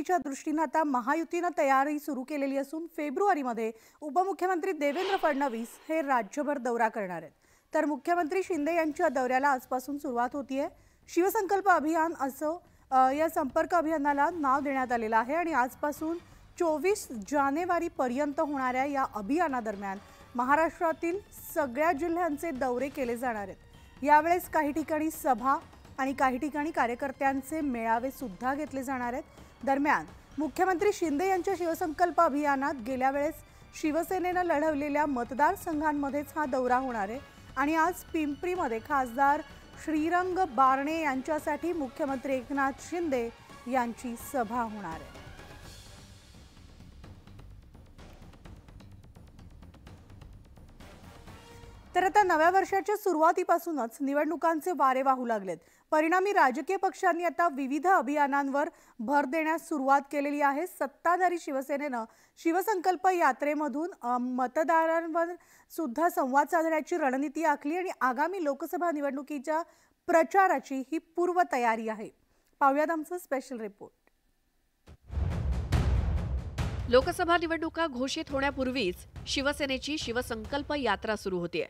च्या दृष्टीने आता महायुतीने तयारी सुरू केलेली असून फेब्रुवारीमध्ये उपमुख्यमंत्री देवेंद्र फडणवीस हे राज्यभर दौरा करणार आहेत। तर मुख्यमंत्री शिंदे यांच्या दौऱ्याला आजपासून सुरुवात होतीये। शिवसंकल्प अभियान असं या संपर्क अभियानाला नाव देण्यात आलेलं आहे आणि आजपासून 24 जानेवारी पर्यंत होणाऱ्या या अभियानादरम्यान महाराष्ट्रातील सगळ्या जिल्ह्यांचे दौरे केले जाणार आहेत। यावेळेस काही ठिकाणी सभा आणि काही ठिकाणी कार्यकर्त्यांचे मेळावे सुद्धा घेतले जाणार आहेत। दरम्यान मुख्यमंत्री शिंदे यांच्या शिवसंकल्प अभियानात गेल्या वेळेस शिवसेनेने लढवलेल्या मतदारसंघांमध्येच हा दौरा होणार आहे आणि आज पिंपरीमध्ये खासदार श्रीरंग बारणे यांच्यासाठी मुख्यमंत्री एकनाथ शिंदे यांची सभा होणार आहे। तर आता नव्या वर्षाच्या सुरुवातीपासूनच निवडणुकांचे वारे वाहू लागलेत। परिणामी राजकीय पक्षांनी आता विविध अभियानांवर भर देण्यास सुरुवात केलेली आहे। सत्ताधारी शिवसेनेने शिवसंकल्प यात्रेमधून मतदारांवर सुद्धा संवाद साधण्याची रणनीती आखली आणि आगामी लोकसभा निवडणुकीच्या प्रचाराची ही पूर्व तयारी आहे। पाहुयात आमचा स्पेशल रिपोर्ट। लोकसभा निवडणुका घोषित होण्यापूर्वीच शिवसेनेची शिवसंकल्प यात्रा सुरू होते।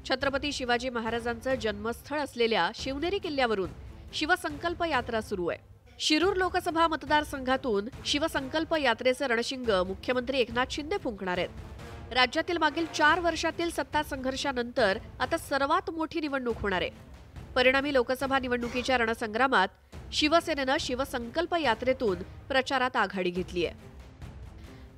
छत्रपती शिवाजी महाराजांचं जन्मस्थळ असलेल्या शिवनेरी किल्ल्यावरून शिवसंकल्प यात्रा सुरू आहे। शिरूर लोकसभा मतदारसंघातून शिवसंकल्प यात्रेचं रणशिंग मुख्यमंत्री एकनाथ शिंदे फुंकणार आहेत। राज्यातील मागील 4 वर्षातील सत्ता संघर्षानंतर आता सर्वात मोठी निवडणूक होणार आहे। परिणामी लोकसभा निवडणुकीच्या रणसंग्रामात शिवसेनेनं शिवसंकल्प यात्रेतून प्रचारात आघाडी घेतली आहे।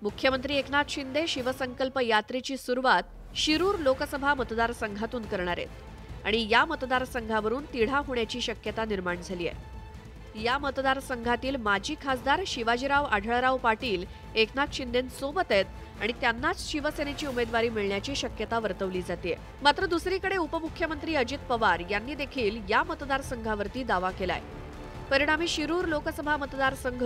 मुख्यमंत्री एकनाथ शिंदे शिवसंकल्प यात्रेची सुरुवात शिरूर लोकसभा मतदारसंघातून करणार आहेत आणि या मतदारसंघावरून तिढा होण्याची शक्यता निर्माण झाली आहे। या मतदारसंघातील माजी खासदार शिवाजीराव आढळराव पाटील एकनाथ शिंदेंसोबत आहेत आणि त्यांनाच शिवसेनेची उमेदवारी मिळण्याची शक्यता वर्तवली जाते। मात्र दुसरीकडे उपमुख्यमंत्री अजित पवार यांनी देखील या मतदारसंघावरती दावा केलाय। परिणामी शिरूर लोकसभा मतदारसंघ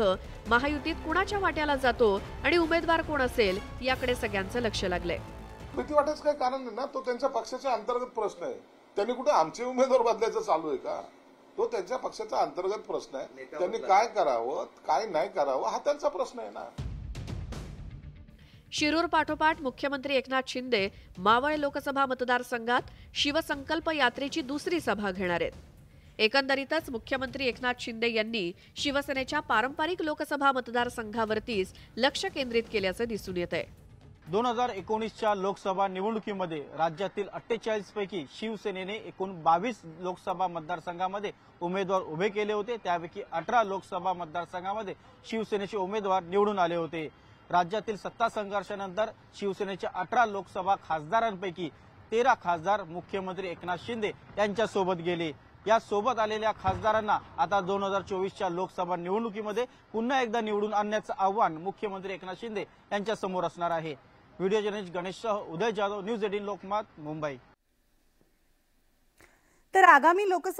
महायुतीत कुणाच्या वाट्याला जातो आणि उमेदवार कोण असेल याकडे सगळ्यांचं लक्ष लागलंय। भीती वाटायचं काही कारण नाही ना, तो त्यांच्या पक्षाचा अंतर्गत प्रश्न आहे। त्यांनी कुठे आमचे उमेदवार बदलायचं चालू आहे का? तो त्यांच्या पक्षाचा अंतर्गत प्रश्न आहे। त्यांनी काय करावं काय नाही करावं हा त्यांचा प्रश्न आहे ना। शिरूर पाठोपाठ मुख्यमंत्री एकनाथ शिंदे मावळ लोकसभा मतदारसंघात शिवसंकल्प यात्रेची दुसरी सभा घेणार आहेत। एकंदरीतच मुख्यमंत्री एकनाथ शिंदे यांनी शिवसेनेच्या पारंपरिक लोकसभा मतदारसंघावरतीच लक्ष केंद्रित केल्याचं दिसून येत आहे। 2019च्या लोकसभा निवडणुकीमध्ये राज्यातील 48 पैकी शिवसेनेने एकूण 22 लोकसभा मतदारसंघामध्ये उमेदवार उभे केले होते। त्यापैकी 18 लोकसभा मतदारसंघामध्ये शिवसेनेचे उमेदवार निवडून आले होते। राज्यातील सत्ता संघर्षानंतर शिवसेनेच्या 18 लोकसभा खासदारांपैकी 13 खासदार मुख्यमंत्री एकनाथ शिंदे यांच्या सोबत गेले। या सोबत आलेल्या खासदारांना आता 2024च्या लोकसभा निवडणुकीमध्ये पुन्हा एकदा निवडून आणण्याचं आव्हान मुख्यमंत्री एकनाथ शिंदे यांच्या समोर असणार आहे। व्हिडिओ जर्नलिस्ट गणेशसह उदय जाधव, न्यूज 18 लोकमत, मुंबई। तर आगामी लोकसभा